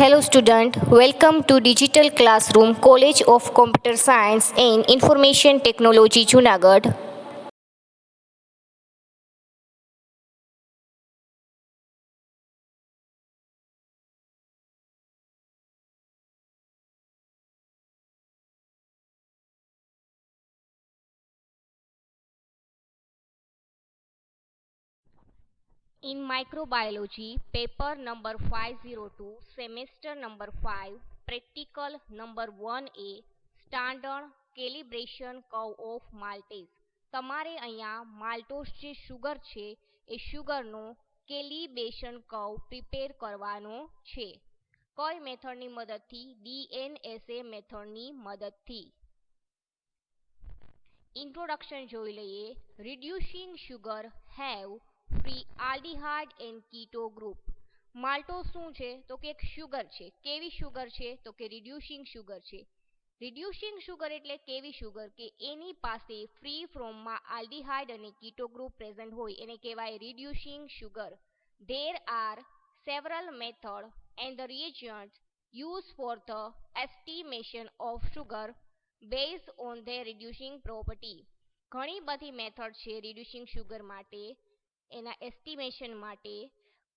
Hello student, welcome to Digital Classroom College of Computer Science and Information Technology Junagadh. In microbiology, paper number 502, semester number 5, practical number 1A, standard calibration curve of maltase. તમારે અહીંયા માલ્ટોસ જે sugar છે એ શુગરનો calibration curve prepare કરવાનો છે. કઈ મેથડની મદદથી? DNSA મેથડની મદદથી. Introduction જોઈ લઈએ. Reducing sugar have free aldehyde and keto group. Maltose શું છે? તો કે એક શુગર છે. કેવી શુગર છે? તો કે રિડ્યુસિંગ શુગર છે. રિડ્યુસિંગ શુગર એટલે કેવી શુગર કે એની પાસે ફ્રી ફોર્મમાં આલ્ડીહાઇડ અને કીટો ગ્રુપ પ્રેઝન્ટ હોય એને કહેવાય reducing sugar. There are several method and the reagent used for the estimation of sugar based on their reducing property. ઘણી બધી મેથડ છે રિડ્યુસિંગ શુગર માટે, એના એસ્ટિમેશન માટે.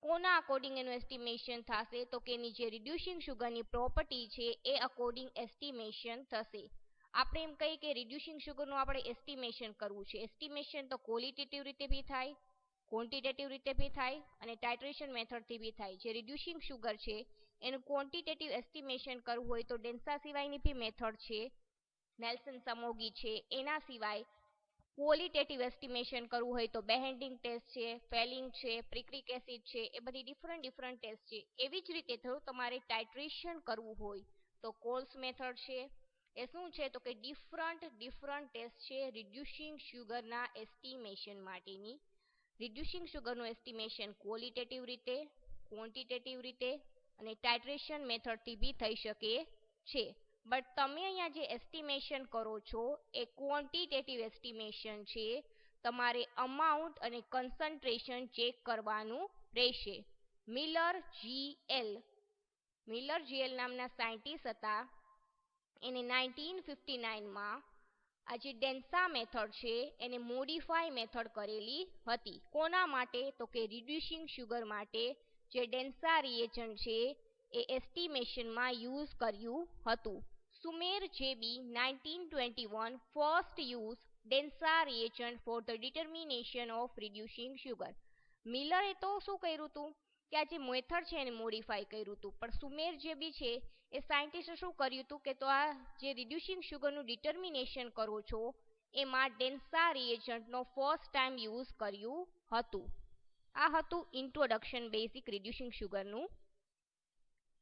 કોના અકોર્ડિંગ એનું એસ્ટિમેશન થશે? તો કે એની જે રિડ્યુસિંગ શુગરની પ્રોપર્ટી છે એ અકોર્ડિંગ એસ્ટિમેશન થશે. આપણે એમ કહીએ કે રિડ્યુસિંગ શુગરનું આપણે એસ્ટિમેશન કરવું છે. એસ્ટિમેશન તો ક્વોલિટેટિવ રીતે બી થાય, ક્વોન્ટિટેટિવ રીતે બી થાય અને ટાઇટ્રેશન મેથડથી બી થાય. જે રિડ્યુસિંગ શુગર છે એનું ક્વોન્ટિટેટિવ એસ્ટિમેશન કરવું હોય તો ડેન્સા સિવાયની બી મેથડ છે, નેલ્સન સમોગી છે. એના સિવાય ક્વોલિટેટિવ એસ્ટિમેશન કરવું હોય તો બેહેન્ડિંગ ટેસ્ટ છે, ફેલિંગ છે, પ્રિક્રિક એસિડ છે, એ બધી ડિફરન્ટ ટેસ્ટ છે. એવી જ રીતે જો તમારે ટાઇટ્રેશન કરવું હોય તો કોલ્સ મેથડ છે. એ શું છે? તો કે ડિફરન્ટ ટેસ્ટ છે રિડ્યુસિંગ શુગરના એસ્ટિમેશન માટેની. રિડ્યુસિંગ શુગરનું એસ્ટિમેશન ક્વોલિટેટિવ રીતે, ક્વોન્ટિટેટિવ રીતે અને ટાઇટ્રેશન મેથડથી બી થઈ શકે છે. બટ તમે અહીંયા જે એસ્ટિમેશન કરો છો એ ક્વોન્ટિટેટિવ એસ્ટિમેશન છે. તમારે અમાઉન્ટ અને કન્સન્ટ્રેશન ચેક કરવાનું રહેશે. મિલર જીએલ નામના સાયન્ટિસ્ટ હતા. એને 1959માં આ જે ડેન્સા મેથડ છે એને મોડિફાઈ મેથડ કરેલી હતી. કોના માટે? તો કે રિડ્યુસિંગ શુગર માટે જે ડેન્સા રિએજન્ટ છે એ એસ્ટિમેશનમાં યુઝ કર્યું હતું. Sumner JB 1921 first use DNSA reagent for the determination of reducing sugar. મિલરે તો શું કર્યું હતું કે આ જે મેથડ છે એને મોડિફાઈ કર્યું હતું, પણ સુમેર જેબી છે એ સાયન્ટિસ્ટે શું કર્યું હતું કે તો આ જે રિડ્યુસિંગ શુગરનું ડિટર્મિનેશન કરો છો એમાં ડેન્સા રિએજન્ટનો ફર્સ્ટ ટાઈમ યુઝ કર્યું હતું. આ હતું ઇન્ટ્રોડક્શન બેઝિક રિડ્યુસિંગ શુગરનું.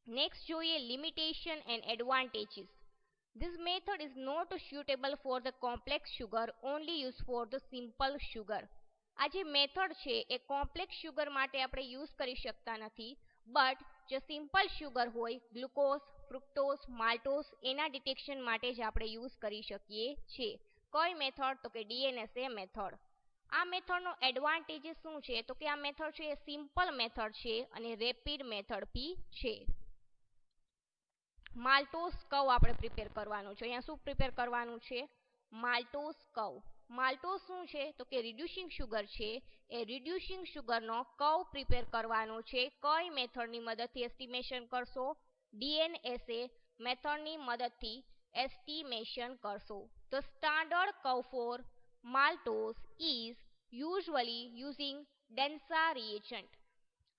નેક્સ્ટ જોઈએ limitation and advantages. This method is not suitable for the complex sugar, only used for the simple sugar. આ જે મેથડ છે એ કોમ્પ્લેક્સ શુગર માટે આપણે યુઝ કરી શકતા નથી, બટ જે સિમ્પલ શુગર હોય ગ્લુકોઝ, ફ્રુક્ટોઝ, માલ્ટોઝ એના ડિટેક્શન માટે જ આપણે યુઝ કરી શકીએ છીએ. કઈ મેથડ? તો કે DNSA મેથડ. આ મેથડનો એડવાન્ટેજીસ શું છે? તો કે આ મેથડ છે એ સિમ્પલ મેથડ છે અને રેપિડ મેથડ બી છે. માલ્ટોસ કર્વ આપણે પ્રિપેર કરવાનું છે. અહીંયા શું પ્રિપેર કરવાનું છે? માલ્ટોસ કર્વ. માલ્ટોસ શું છે? તો કે રિડ્યુસિંગ શુગર છે. એ રિડ્યુસિંગ શુગરનો કર્વ પ્રિપેર કરવાનો છે. કઈ મેથડની મદદથી એસ્ટિમેશન કરશો? DNSA મેથડની મદદથી એસ્ટિમેશન કરશો. The standard curve for maltose is usually using DNSA reagent.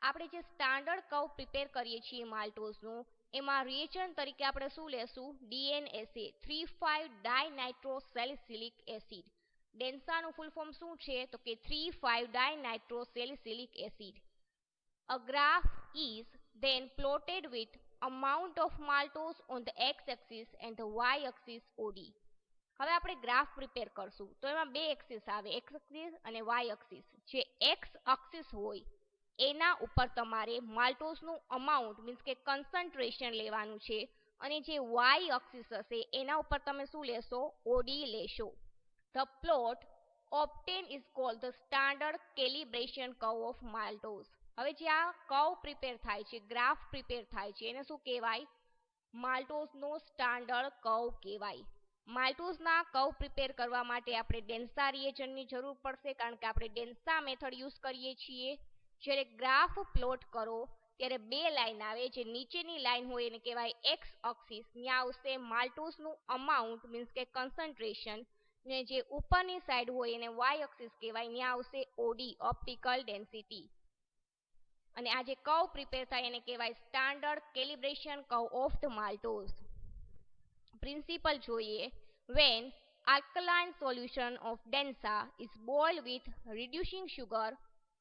આપણે જે સ્ટાન્ડર્ડ કર્વ પ્રિપેર કરીએ છીએ માલ્ટોસનું એમાં રિએજન્ટ તરીકે આપણે શું લેશું? DNSA three five dinitrosalicylic acid. ડેન્સાનું ફૂલ ફોર્મ શું છે? તો કે three five dinitrosalicylic acid. A graph is then plotted with amount of maltose on the x-axis and the y-axis OD. હવે આપણે ગ્રાફ પ્રિપેર કરશું તો એમાં બે એક્સિસ આવે, એક્સ એક્સિસ અને વાય એક્સિસ. જે એક્સ એક્સિસ હોય એના ઉપર તમારે માલ્ટોસનું અમાઉન્ટ મીન્સ કે કન્સન્ટ્રેશન લેવાનું છે અને જે વાય એક્સિસ હશે એના ઉપર તમે શું લેશો? ઓડી લેશો. The plot obtain is called the standard calibration curve of maltose. હવે જે આ કર્વ પ્રિપેર થાય છે, ગ્રાફ પ્રિપેર થાય છે, એને શું કહેવાય? માલ્ટોઝનો સ્ટાન્ડર્ડ કર્વ કહેવાય. માલ્ટોઝના કર્વ પ્રિપેર કરવા માટે આપણે ડેન્સા રિએજન્ટની જરૂર પડશે, કારણ કે આપણે ડેન્સા મેથડ યુઝ કરીએ છીએ. જ્યારે ગ્રાફ પ્લોટ કરો ત્યારે બે લાઈન આવે, જે નીચેની લાઈન હોય એને કહેવાય એક્સ એક્સિસ, ત્યાં આવશે માલ્ટોઝનું અમાઉન્ટ મીન્સ કે કન્સન્ટ્રેશન, ને જે ઉપરની સાઈડ હોય એને વાય એક્સિસ કહેવાય, ત્યાં આવશે ઓડી ઓપ્ટિકલ ડેન્સિટી. અને આ જે કર્વ પ્રિપેર થાય એને કહેવાય standard calibration curve of the maltose. Principal જોઈએ. When alkaline solution of densa is boiled with reducing sugar,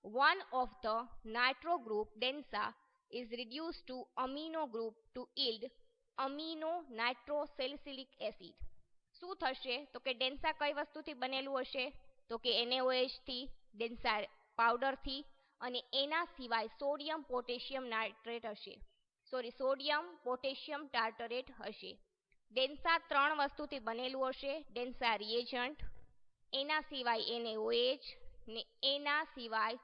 one of the nitro group densa is reduced to amino group to yield amino nitrosalicylic acid. શું થશે? તો કે ડેન્સા કઈ વસ્તુથી બનેલું હશે? તો કે NaOH થી, ડેન્સા પાવડરથી, અને એના સિવાય સોડિયમ પોટેશિયમ નાઇટ્રેટ હશે, સોડિયમ પોટેશિયમ ટાર્ટરેટ હશે. ડેન્સા ત્રણ વસ્તુથી બનેલું હશે: ડેન્સા રિએજન્ટ, એના સિવાય NaOH, ને એના સિવાય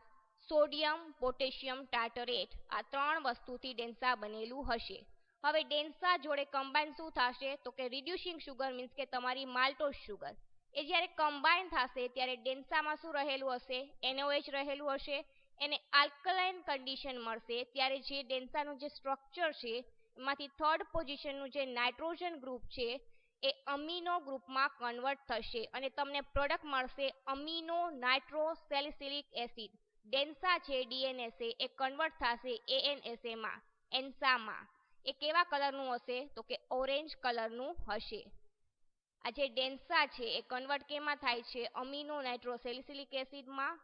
સોડિયમ પોટેશિયમ ટાર્ટરેટ. આ ત્રણ વસ્તુથી ડેન્સા બનેલું હશે. હવે ડેન્સા જોડે કમ્બાઈન શું થશે? તો કે રિડ્યુસિંગ સુગર મીન્સ કે તમારી માલ્ટોઝ સુગર એ જ્યારે કમ્બાઈન થશે ત્યારે ડેન્સામાં શું રહેલું હશે? NaOH રહેલું હશે. એને આલ્કલાઇન કન્ડિશન મળશે ત્યારે જે ડેન્સાનું જે સ્ટ્રક્ચર છે એમાંથી થર્ડ પોઝિશનનું જે નાઇટ્રોજન ગ્રુપ છે એ અમીનો ગ્રુપમાં કન્વર્ટ થશે અને તમને પ્રોડક્ટ મળશે અમીનો નાઇટ્રોસેલિસિલિક એસિડ. ડેન્સા છે DNSA એ કન્વર્ટ થશે ANSA માં, એન્સામાં. એ કેવા કલરનું હશે? તો કે ઓરેન્જ કલરનું હશે. આ જે ડેન્સા છે એ કન્વર્ટ કેમાં થાય છે? અમીનો નાઇટ્રોસેલિસિલિક એસિડમાં,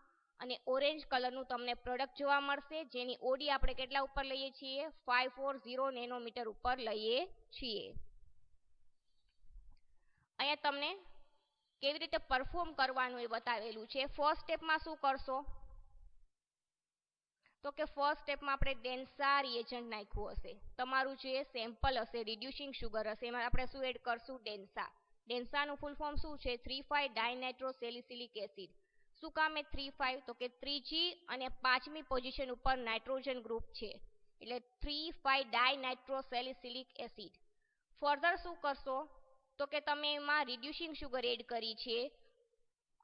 અને ઓરેન્જ કલરનું તમને પ્રોડક્ટ જોવા મળશે, જેની ઓડી આપણે કેટલા ઉપર લઈએ છીએ? 540 નેનોમીટર ઉપર લઈએ છીએ. અહીંયા તમને કેવી રીતે પરફોર્મ કરવાનું એ બતાવેલું છે. ફર્સ્ટ સ્ટેપમાં શું કરશો? તો કે ફર્સ્ટ સ્ટેપમાં આપણે ડેન્સા રિએજન્ટ નાખ્યું હશે. તમારું જે સેમ્પલ હશે, રિડ્યુસિંગ સુગર હશે, એમાં આપણે શું એડ કરશું? ડેન્સા. ડેન્સાનું ફૂલ ફોર્મ શું છે? 3,5-ડાયનાઇટ્રોસેલિસિલિક એસિડ. શું કામ એ 3,5? તો કે ત્રીજી અને પાંચમી પોઝિશન ઉપર નાઇટ્રોજન ગ્રુપ છે, એટલે 3,5-ડાયનાઇટ્રોસેલિસિલિક એસિડ. ફર્ધર શું કરશો? તો કે તમે એમાં રિડ્યુસિંગ સુગર એડ કરી છે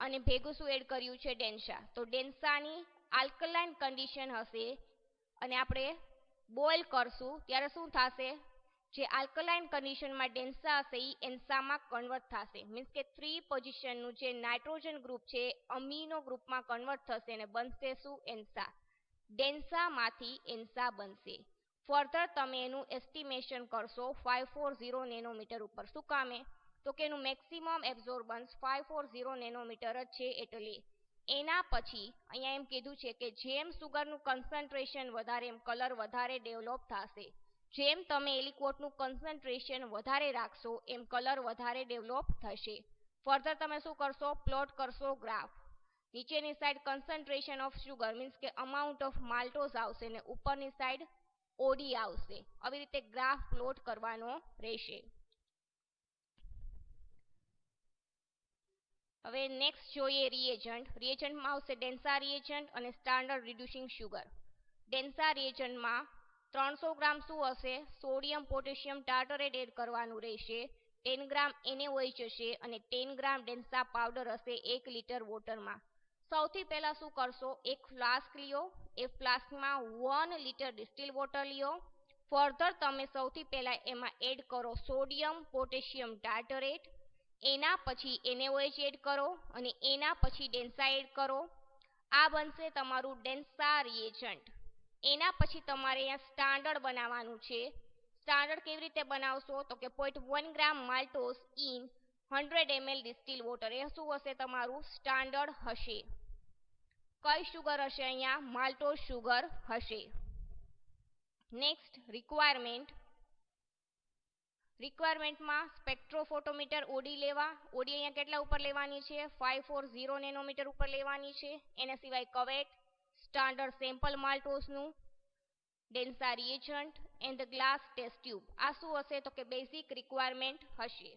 અને ભેગું શું એડ કર્યું છે? ડેન્સા. તો ડેન્સાની આલ્કલાઇન કન્ડિશન હશે અને આપણે બોઇલ કરશું ત્યારે શું થશે? જે આલ્કલાઇન કન્ડિશનમાં ડેન્સા હશે એ એન્સામાં કન્વર્ટ થશે, મીન્સ કે 3 પોઝિશનનું જે નાઇટ્રોજન ગ્રુપ છે અમીનો ગ્રુપમાં કન્વર્ટ થશે અને બનશે શું? એન્સા. ડેન્સામાંથી એન્સા બનશે. ફર્ધર તમે એનું એસ્ટિમેશન કરશો 540 નેનોમીટર ઉપર. શું કામે? તો કે એનું મેક્સિમમ એબ્ઝોર્બન્સ 540 નેનોમીટર જ છે. એટલે એના પછી અહીંયા એમ કીધું છે કે જેમ સુગરનું કન્સન્ટ્રેશન વધારે એમ કલર વધારે ડેવલપ થશે. જેમ તમે એલિક્વોટનું કન્સન્ટ્રેશન વધારે રાખશો એમ કલર વધારે ડેવલપ થશે. ફર્ધર તમે શું કરશો? પ્લોટ કરશો ગ્રાફ. નીચેની side concentration of sugar means કે અમાઉન્ટ ઓફ માલ્ટોઝ આવશે ને ઉપરની સાઈડ ઓડી આવશે. આવી રીતે ગ્રાફ પ્લોટ કરવાનો રહેશે. હવે નેક્સ્ટ જોઈએ રિએજન્ટ. રિએજન્ટમાં આવશે ડેન્સા રિએજન્ટ અને સ્ટાન્ડર્ડ રિડ્યુસિંગ સુગર. ડેન્સા રિએજન્ટમાં 300 ગ્રામ શું હશે? સોડિયમ પોટેશિયમ ટાર્ટરેટ એડ કરવાનું રહેશે. 10 ગ્રામ NaOH હશે અને 10 ગ્રામ ડેન્સા પાવડર હશે 1 લિટર વોટરમાં. સૌથી પહેલા શું કરશો? એક ફ્લાસ્ક લ્યો, એ ફ્લાસ્કમાં 1 લિટર ડિસ્ટિલ વોટર લ્યો. ફર્ધર તમે સૌથી પહેલા એમાં એડ કરો સોડિયમ પોટેશિયમ ટાર્ટરેટ, એના પછી NaOH એડ કરો અને એના પછી ડેન્સા એડ કરો. આ બનશે તમારું ડેન્સા રિએજન્ટ. એના પછી તમારે અહીંયા સ્ટાન્ડર્ડ બનાવવાનું છે. સ્ટાન્ડર્ડ કેવી રીતે બનાવશો? તો કે 0.1 gram maltose in 100 ml distil water. એ શું હશે? તમારું સ્ટાન્ડર્ડ હશે. કઈ સુગર હશે? અહીંયા માલ્ટોઝ સુગર હશે. Next requirement. રિક્વાયરમેન્ટમાં સ્પેક્ટ્રોફોટોમીટર ઓડી લેવા. ઓડી અહીંયા કેટલા ઉપર લેવાની છે? 540 નેનોમીટર ઉપર લેવાની છે. એના સિવાય કવેટ, સ્ટાન્ડર્ડ સેમ્પલ માલ્ટોઝનું, DNSA reagent and the glass test tube. આ શું હશે? તો કે બેઝિક રિક્વાયરમેન્ટ હશે.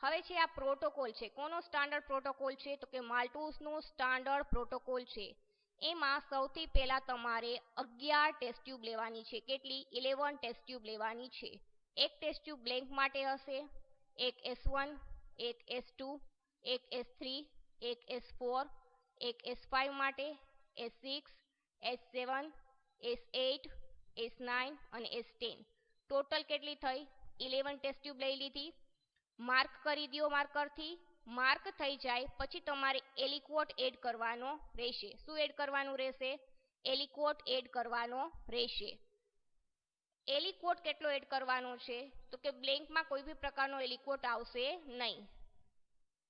હવે છે આ પ્રોટોકોલ છે. કોનો સ્ટાન્ડર્ડ પ્રોટોકોલ છે? તો કે માલ્ટોસનો સ્ટાન્ડર્ડ પ્રોટોકોલ છે. એમાં સૌથી પહેલા તમારે 11 ટેસ્ટ ટ્યુબ લેવાની છે. કેટલી? 11 ટેસ્ટ ટ્યુબ લેવાની છે. એક ટેસ્ટ ટ્યુબ બ્લેન્ક માટે હશે, એક S1, એક S2, એક S3, એક S4, એક S5 માટે, S6, S7, S8, S9 અને S10. ટોટલ કેટલી થઈ? 11 ટેસ્ટ ટ્યુબ લઈ લીધી. માર્ક કરી દો માર્કરથી. માર્ક થઈ જાય પછી તમારે એલિક્વોટ એડ કરવાનો રહેશે. શું એડ કરવાનું રહેશે? એલિક્વોટ એડ કરવાનો રહેશે. એલિક્વોટ કેટલો એડ કરવાનો છે? તો કે બ્લેન્કમાં કોઈ બી પ્રકારનો એલિક્વોટ આવશે નહીં.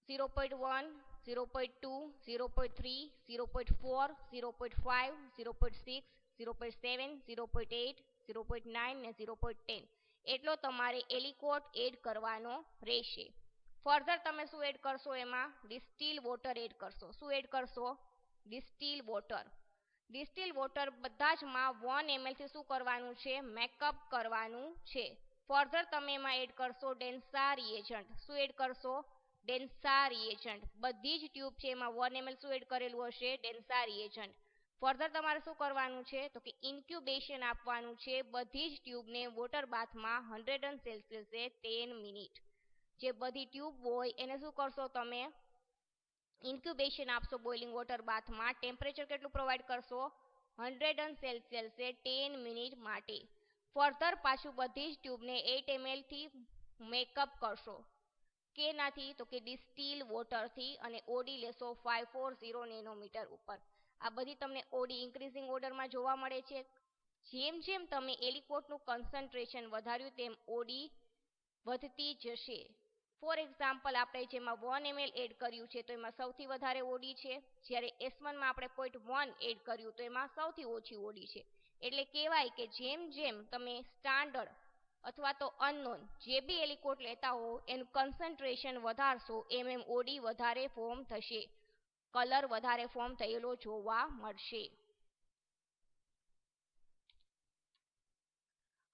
0.1, 0.2, 0.3, 0.4, 0.5, 0.6, 0.7, 0.8, 0.9 ને 0.10 એટલો તમારે એલિક્વોટ એડ કરવાનો રહેશે. ફર્ધર તમે શું એડ કરશો? એમાં ડિસ્ટિલ વોટર એડ કરશો. શું એડ કરશો? Distil water. ડિસ્ટિલ વોટર બધા જ માં 1 ml થી શું કરવાનું છે? મેકઅપ કરવાનું છે. ફર્ધર તમે એમાં એડ કરશો ડેન્સા રિએજન્ટ. શું એડ કરશો? ડેન્સા રિએજન્ટ. બધી જ ટ્યુબ છે એમાં 1 ml શું એડ કરેલું હશે? ડેન્સા રિએજન્ટ. ફર્ધર તમારે શું કરવાનું છે? તો કે ઇન્ક્યુબેશન આપવાનું છે બધી જ ટ્યુબને વોટર બાથમાં 100°C 10 મિનિટ. જે બધી ટ્યુબ હોય એને શું કરશો તમે? ઇન્ક્યુબેશન આપશો બોઇલિંગ વોટર બાથમાં. ટેમ્પરેચર કેટલું પ્રોવાઈડ કરશો? 100°C 10 મિનિટ માટે. ફર્ધર પાછું બધી જ ટ્યુબને 8 ml થી મેકઅપ કરશો. કેનાથી? તો કે ડિસ્ટિલ વોટરથી. અને ઓડી લેશો 540 નેનોમીટર ઉપર. આ બધી તમને ઓડી ઇન્ક્રીઝિંગ ઓર્ડરમાં જોવા મળે છે. જેમ જેમ તમે એલિક્વોટનું કન્સન્ટ્રેશન વધાર્યું તેમ ઓડી વધતી જશે. ફોર એક્ઝામ્પલ આપણે જેમાં 1 ml એડ કર્યું છે તો એમાં સૌથી વધારે ઓડી છે, જ્યારે S1માં આપણે 0.1 એડ કર્યું તો એમાં સૌથી ઓછી ઓડી છે. એટલે કહેવાય કે જેમ જેમ તમે સ્ટાન્ડર્ડ અથવા તો અનનોન જે બી એલિક્વોટ લેતા હો એનું કન્સન્ટ્રેશન વધારશો એમ એમ ઓડી વધારે ફોર્મ થશે, કલર વધારે ફોર્મ થયેલો જોવા મળશે.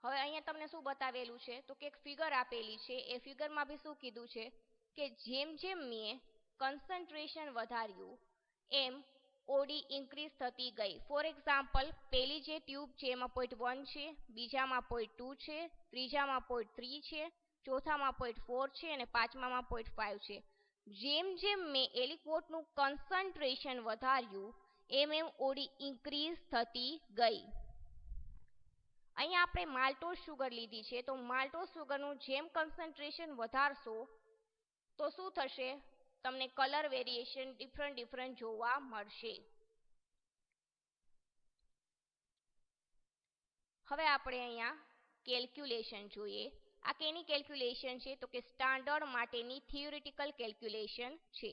હવે અહીંયા તમને શું બતાવેલું છે? તો કે એક ફિગર આપેલી છે. એ ફિગરમાં બી શું કીધું છે કે જેમ જેમ મેં કન્સન્ટ્રેશન વધાર્યું એમ ઓડી ઇન્ક્રીઝ થતી ગઈ. ફોર એક્ઝામ્પલ પહેલી જે ટ્યુબ છે એમાં 0.1 છે, બીજામાં 0.2 છે, ત્રીજામાં 0.3 છે, ચોથામાં 0.4 છે અને પાંચમામાં 0.5 છે. જેમ જેમ મેં એલિક્વોટનું કન્સન્ટ્રેશન વધાર્યું એમ એમ ઓડી ઇન્ક્રીઝ થતી ગઈ. અહીંયા આપણે માલ્ટોસ શુગર લીધી છે તો માલ્ટોસ શુગરનું જેમ કન્સન્ટ્રેશન વધારશો તો શું થશે? તમને કલર વેરિએશન ડિફરન્ટ જોવા મળશે. હવે આપણે અહીંયા કેલ્ક્યુલેશન જોઈએ. આ કેની કેલ્ક્યુલેશન છે? તો કે સ્ટાન્ડર્ડ માટેની થિયોરિટિકલ કેલ્ક્યુલેશન છે.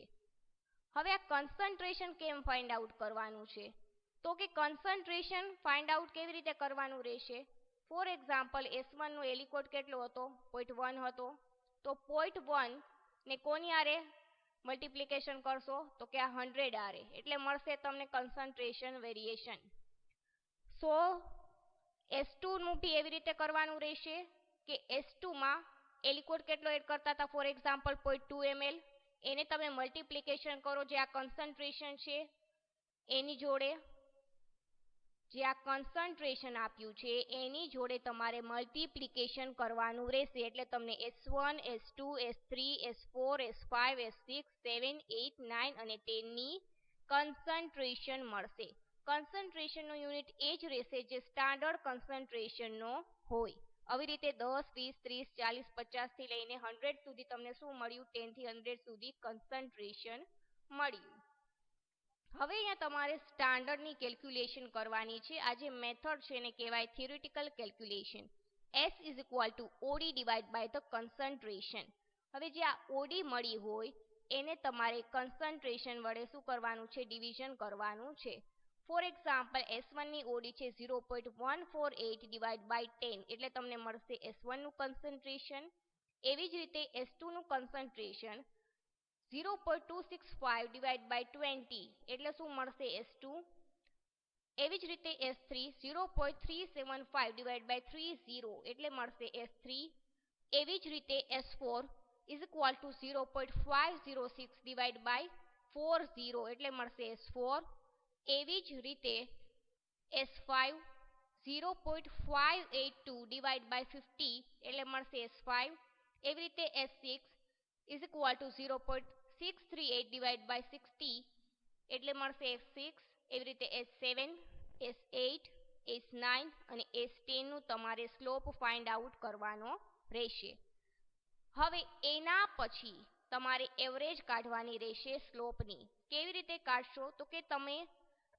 હવે આ કન્સન્ટ્રેશન કેમ ફાઇન્ડ આઉટ કરવાનું છે? તો કે કન્સન્ટ્રેશન ફાઇન્ડ આઉટ કેવી રીતે કરવાનું રહેશે? ફોર એક્ઝામ્પલ S1 નો એલિક્વોટ કેટલો હતો? 0.1 હતો. તો 0.1 ને કોની આરે મલ્ટીપ્લિકેશન કરશો? તો કે આ 100 આરે. એટલે મળશે તમને કન્સન્ટ્રેશન વેરિએશન. સો S2 નું બી એવી રીતે કરવાનું રહેશે કે S2માં એલિક્વોટ કેટલો એડ કરતા હતા? For example 0.2 ml. એને તમે મલ્ટીપ્લિકેશન કરો જે આ કન્સન્ટ્રેશન છે એની જોડે, જે આ કન્સન્ટ્રેશન આપ્યું છે એની જોડે તમારે મલ્ટીપ્લિકેશન કરવાનું રહેશે. એટલે તમને S1, S2, S3, S4, S5, S6, 7, 8, 9 અને 10 ની કન્સન્ટ્રેશન મળશે. કન્સન્ટ્રેશનનો યુનિટ એ જ રહેશે જે સ્ટાન્ડર્ડ કન્સન્ટ્રેશનનો હોય. આવી રીતે 10, 20, 30, 40, 50 થી લઈને 100 સુધી તમને શું મળ્યું? 10 થી 100 સુધી કન્સન્ટ્રેશન મળ્યું. હવે અહીંયા તમારે સ્ટાન્ડર્ડની કેલ્ક્યુલેશન કરવાની છે. આ જે મેથડ છે એને કહેવાય theoretical calculation. S OD divide by the concentration. હવે જે આ OD મળી હોય એને તમારે કન્સન્ટ્રેશન વડે શું કરવાનું છે? ડિવિઝન કરવાનું છે. ફોર એક્ઝામ્પલ S1 ની OD છે 0.148 ડિવાઇડ બાય 10 એટલે તમને મળશે S1 નું કન્સન્ટ્રેશન. એવી જ રીતે S2 નું કન્સન્ટ્રેશન 0.265 ડિવાઇડ બાય 20 એટલે શું મળશે? S2. એવી જ રીતે S3 0.375 ડિવાઇડ બાય 30 એટલે મળશે S3. એવી જ રીતે S4 is equal to 0.506 divide by 40 એટલે મળશે S4. એવી જ રીતે S5 0.582 ડિવાઈડ બાય 50 એટલે મળશે S5. એવી રીતે S6 is equal to 0.638 divide by 60 એટલે મળશે S6. એવી રીતે S7, S8, S9 અને S10 નું તમારે સ્લોપ ફાઇન્ડ આઉટ કરવાનો રહેશે. હવે એના પછી તમારે એવરેજ કાઢવાની રહેશે સ્લોપની. કેવી રીતે કાઢશો તો કે તમે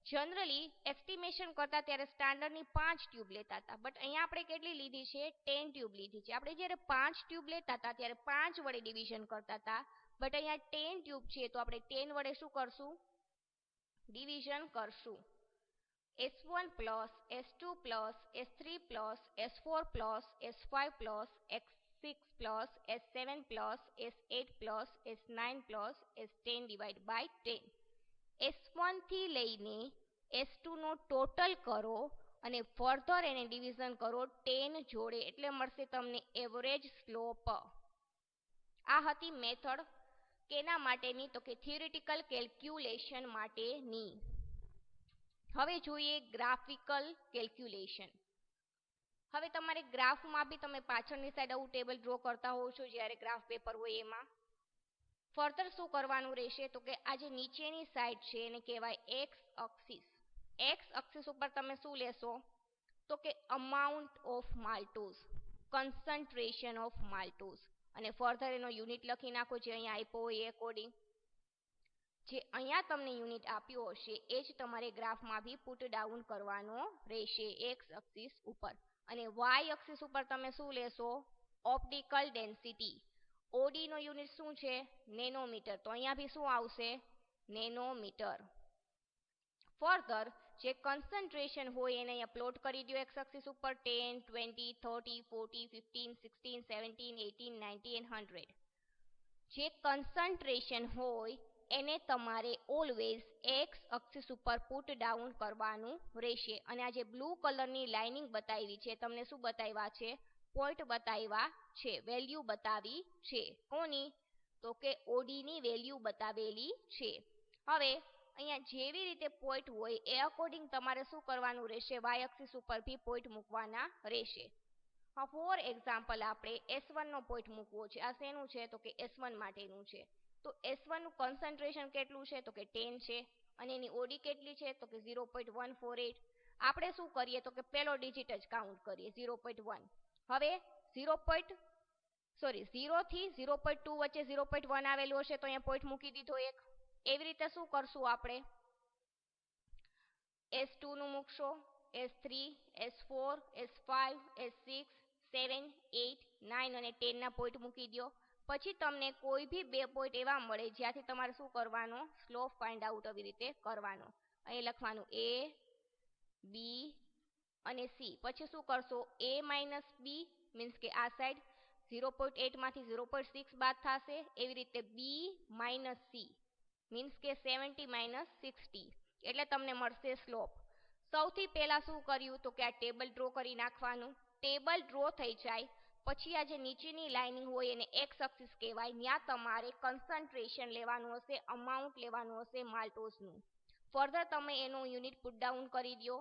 જનરલી એસ્ટિમેશન કરતા ત્યારે સ્ટાન્ડર્ડની 5 ટ્યુબ લેતા હતા, બટ અહીંયા આપણે કેટલી લીધી છે 10 ટ્યુબ લીધી છે. આપણે જ્યારે 5 ટ્યુબ લેતા હતા ત્યારે 5 વડે ડિવિઝન કરતા હતા, બટ અહીંયા 10 ટ્યુબ છે તો આપણે 10 વડે શું કરશું, ડિવિઝન કરશું. S1 plus S2 plus S3 plus S4 plus S5 plus S6 plus S7 plus S8 plus S9 plus S10 divide by 10. S1 થી લઈને S2 નો ટોટલ કરો અને ફર્ધર એને ડિવિઝન કરો 10 જોડે એટલે મળશે તમને એવરેજ સ્લોપ. આ હતી મેથડ કેના માટેની તો કે થિયોરિટિકલ કેલ્ક્યુલેશન માટેની. હવે જોઈએ ગ્રાફિકલ કેલ્ક્યુલેશન. હવે તમારે ગ્રાફમાં બી તમે પાછળની સાઈડ આવું ટેબલ ડ્રો કરતા હોવ છો જ્યારે ગ્રાફ પેપર હોય એમાં. ફર્ધર શું કરવાનું રહેશે તો કે આ જે નીચેની સાઈડ છે એને કહેવાય એક્સ એક્સિસ. એક્સ એક્સિસ ઉપર તમે શું લેશો તો કે amount of maltose, concentration of maltose, અને ફર્ધર એનો યુનિટ લખી નાખો જે અહીંયા આપ્યો હોય એ અકોર્ડિંગ. જે અહીંયા તમને યુનિટ આપ્યો હશે એ જ તમારે ગ્રાફમાં બી પુટ ડાઉન કરવાનો રહેશે એક્સ એક્સિસ ઉપર. અને વાય એક્સિસ ઉપર તમે શું લેશો, ઓપ્ટિકલ ડેન્સિટી. ઓડી નો યુનિટ શું છે, નેનોમીટર, તો અહીંયા બી શું આવશે, નેનોમીટર. ફર્ધર જે કન્સન્ટ્રેશન હોય એને અહીંયા પ્લોટ કરી દો એક્સ એક્સિસ ઉપર 10, 20, 30, 40, 15, 16, 17, 18, 19 and 100. જે કન્સન્ટ્રેશન હોય એને તમારે ઓલવેઝ એક્સ એક્સિસ ઉપર પુટ ડાઉન કરવાનું રહેશે. અને આ જે બ્લુ કલરની લાઇનિંગ બતાવી છે તમને શું બતાવ્યા છે, પોઈન્ટ બતાવ્યા છે, વેલ્યુ બતાવી છે. કોની તો કે ઓડીની વેલ્યુ બતાવેલી છે. હવે અહીંયા જેવી રીતે પોઈન્ટ હોય એ અકોર્ડિંગ તમારે શું કરવાનું રહેશે, વાય એક્સિસ ઉપર બી પોઈન્ટ મૂકવાના રહેશે. ફોર એક્ઝામ્પલ આપણે S1 નો પોઈન્ટ મૂકવો છે. આ શેનું છે તો કે S1 માટેનું છે. તો S1 નું કન્સન્ટ્રેશન કેટલું છે તો કે 10 છે અને એની ઓડી કેટલી છે તો કે 0.148. આપણે શું કરીએ તો કે પહેલો ડિજિટ જ કાઉન્ટ કરીએ 0.1. હવે 0 થી 0.2 વચ્ચે 0.1 આવેલું હશે તો અહીંયા પોઈન્ટ મૂકી દીધો એક. એવી રીતે શું કરશું આપણે, S2 નું મૂકશો, S3, S4, S5, S6, 7, 8, 9 અને 10 ના પોઈન્ટ મૂકી દો. પછી તમને કોઈ બી બે પોઈન્ટ એવા મળે જ્યાંથી તમારે શું કરવાનો, સ્લોપ ફાઇન્ડ આઉટ આવી રીતે કરવાનો. અહીં લખવાનું A, B અને C. પછી શું કરશો, A માઇનસ B મીન્સ કે આ સાઈડ 0.8 માંથી 0.6 બાદ થશે. એવી રીતે B માઇનસ C મીન્સ કે 70 માઇનસ 60 એટલે તમને મળશે સ્લોપ. સૌથી પહેલા શું કર્યું તો કે આ ટેબલ ડ્રો કરી નાખવાનું. ટેબલ ડ્રો થઈ જાય પછી આ જે નીચેની લાઇનિંગ હોય એને એક્સ એક્સિસ કહેવાય. ત્યાં તમારે કન્સન્ટ્રેશન લેવાનું હશે, અમાઉન્ટ લેવાનું હશે માલ્ટોઝનું. ફર્ધર તમે એનું યુનિટ પુટ ડાઉન કરી દો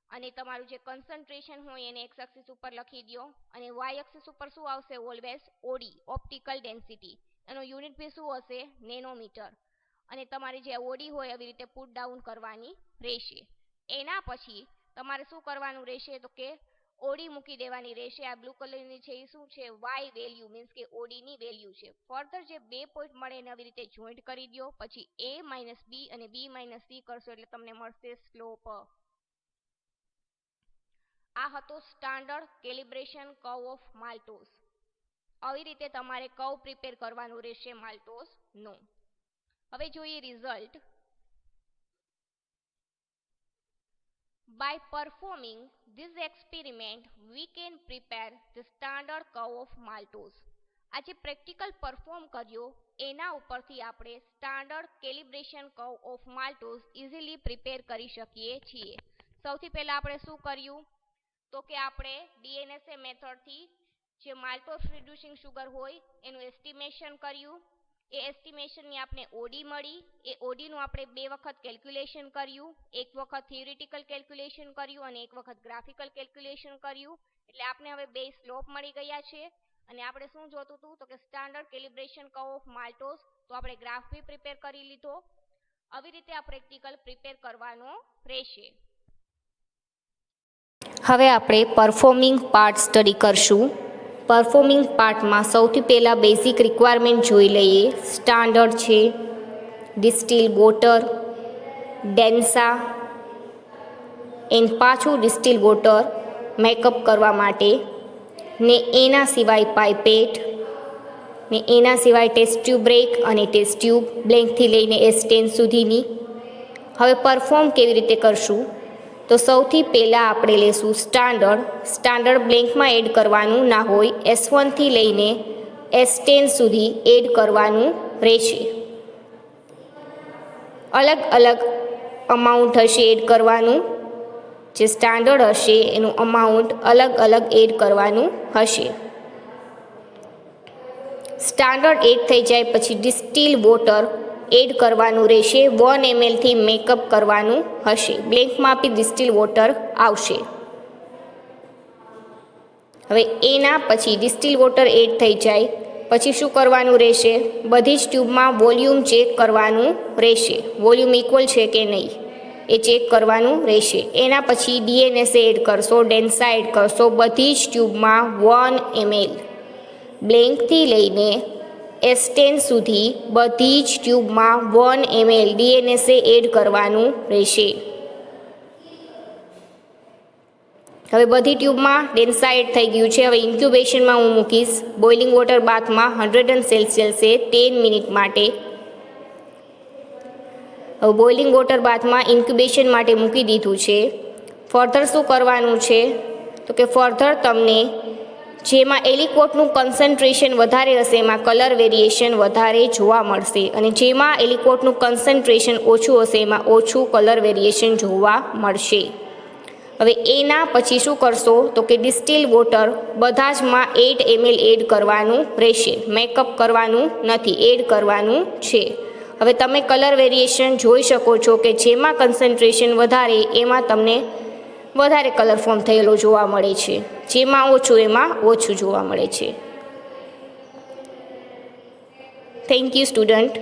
અને તમારું જે કન્સન્ટ્રેશન હોય એને એક્સ એક્સિસ ઉપર લખી દો. અને વાય એક્સિસ ઉપર શું આવશે, ઓલવેઝ ઓડી, ઓપ્ટિકલ ડેન્સિટી. એનો યુનિટ બી શું હશે, નેનોમીટર. અને તમારી જે ઓડી હોય આવી રીતે પુટ ડાઉન કરવાની રહેશે. એના પછી તમારે શું કરવાનું રહેશે તો કે ઓડી મૂકી દેવાની રહેશે. આ બ્લુ કલરની છે એ શું છે, વાય વેલ્યુ મીન્સ કે ઓડીની વેલ્યુ છે. ફર્ધર જે બે પોઈન્ટ મળે એને આવી રીતે જોઈન્ટ કરી દો. પછી A માઇનસ B અને B માઇનસ C કરશો એટલે તમને મળશે સ્લોપ. આ હતો standard calibration curve of maltose. આવી રીતે તમારે કર્વ પ્રિપેર કરવાનું રહેશે માલ્ટોઝનો. હવે જોઈએ result. By performing this experiment, we can prepare the standard curve of maltose. આજે પ્રેક્ટિકલ પરફોર્મ કર્યો એના ઉપરથી આપણે standard calibration curve of maltose easily prepare કરી શકીએ છીએ. સૌથી પહેલા આપણે શું કર્યું તો કે આપણે DNSA મેથડથી જે માલ્ટોસ રિડ્યુસિંગ શુગર હોય એનું એસ્ટિમેશન કર્યું. એ એસ્ટિમેશનની આપણે ઓડી મળી. એ ઓડીનું આપણે 2 વખત કેલ્ક્યુલેશન કર્યું. એક વખત થિયોરિટિકલ કેલ્ક્યુલેશન કર્યું અને એક વખત ગ્રાફિકલ કેલ્ક્યુલેશન કર્યું. એટલે આપણે હવે 2 સ્લોપ મળી ગયા છે. અને આપણે શું જોતું હતું તો કે સ્ટાન્ડર્ડ કેલિબ્રેશન કર્વ ઓફ માલ્ટોસ. તો આપણે ગ્રાફ બી પ્રિપેર કરી લીધો. આવી રીતે આ પ્રેક્ટિકલ પ્રિપેર કરવાનો રહેશે. હવે આપણે પરફોર્મિંગ પાર્ટ સ્ટડી કરશું. પરફોર્મિંગ પાર્ટમાં સૌથી પહેલાં બેઝિક રિક્વાયરમેન્ટ જોઈ લઈએ. સ્ટાન્ડર્ડ છે, ડિસ્ટિલ વોટર, ડેન્સા એન્ડ પાછું ડિસ્ટિલ વોટર મેકઅપ કરવા માટે, ને એના સિવાય પાઇપેટ, ને એના સિવાય ટેસ્ટ ટ્યુબ બ્રેક અને ટેસ્ટ ટ્યુબ બ્લેન્કથી લઈને S10 સુધીની. હવે પરફોર્મ કેવી રીતે કરશું તો સૌથી પહેલાં આપણે લેશું સ્ટાન્ડર્ડ. સ્ટાન્ડર્ડ બ્લેન્કમાં એડ કરવાનું ના હોય, S1 થી લઈને S10 સુધી એડ કરવાનું રહેશે. અલગ અલગ અમાઉન્ટ હશે એડ કરવાનું. જે સ્ટાન્ડર્ડ હશે એનું અમાઉન્ટ અલગ અલગ એડ કરવાનું હશે. સ્ટાન્ડર્ડ એડ થઈ જાય પછી ડિસ્ટિલ વોટર એડ કરવાનું રહેશે. 1 ml થી મેકઅપ કરવાનું હશે. બ્લેન્કમાં બી ડિસ્ટિલ વોટર આવશે. હવે એના પછી ડિસ્ટિલ વોટર એડ થઈ જાય પછી શું કરવાનું રહેશે, બધી જ ટ્યુબમાં વોલ્યુમ ચેક કરવાનું રહેશે. વોલ્યુમ ઇક્વલ છે કે નહીં એ ચેક કરવાનું રહેશે. એના પછી DNSA એડ કરશો, ડેન્સા એડ કરશો. બધી જ ટ્યુબમાં 1 ml બ્લેન્કથી લઈને S10 સુધી બધી જ ટ્યુબમાં 1 ml DNSA એડ કરવાનું રહેશે. હવે બધી ટ્યુબમાં ડેન્સા એડ થઈ ગયું છે. હવે ઇન્ક્યુબેશનમાં હું મૂકીશ બોઇલિંગ વોટર બાથમાં 100°C 10 મિનિટ માટે. હવે બોઇલિંગ વોટર બાથમાં ઇન્ક્યુબેશન માટે મૂકી દીધું છે. ફર્ધર શું કરવાનું છે તો કે ફર્ધર તમને જેમાં એલિકોટનું કન્સન્ટ્રેશન વધારે હશે એમાં કલર વેરિએશન વધારે જોવા મળશે, અને જેમાં એલિકોટનું કન્સન્ટ્રેશન ઓછું હશે એમાં ઓછું કલર વેરિએશન જોવા મળશે. હવે એના પછી શું કરશો તો કે ડિસ્ટિલ વોટર બધા જમાં 8 ml એડ કરવાનું રહેશે. મેકઅપ કરવાનું નથી, એડ કરવાનું છે. હવે તમે કલર વેરિએશન જોઈ શકો છો કે જેમાં કન્સન્ટ્રેશન વધારે એમાં તમને વધારે કલર ફોર્મ થયેલો જોવા મળે છે, જેમાં ઓછું એમાં ઓછું જોવા મળે છે. Thank you student.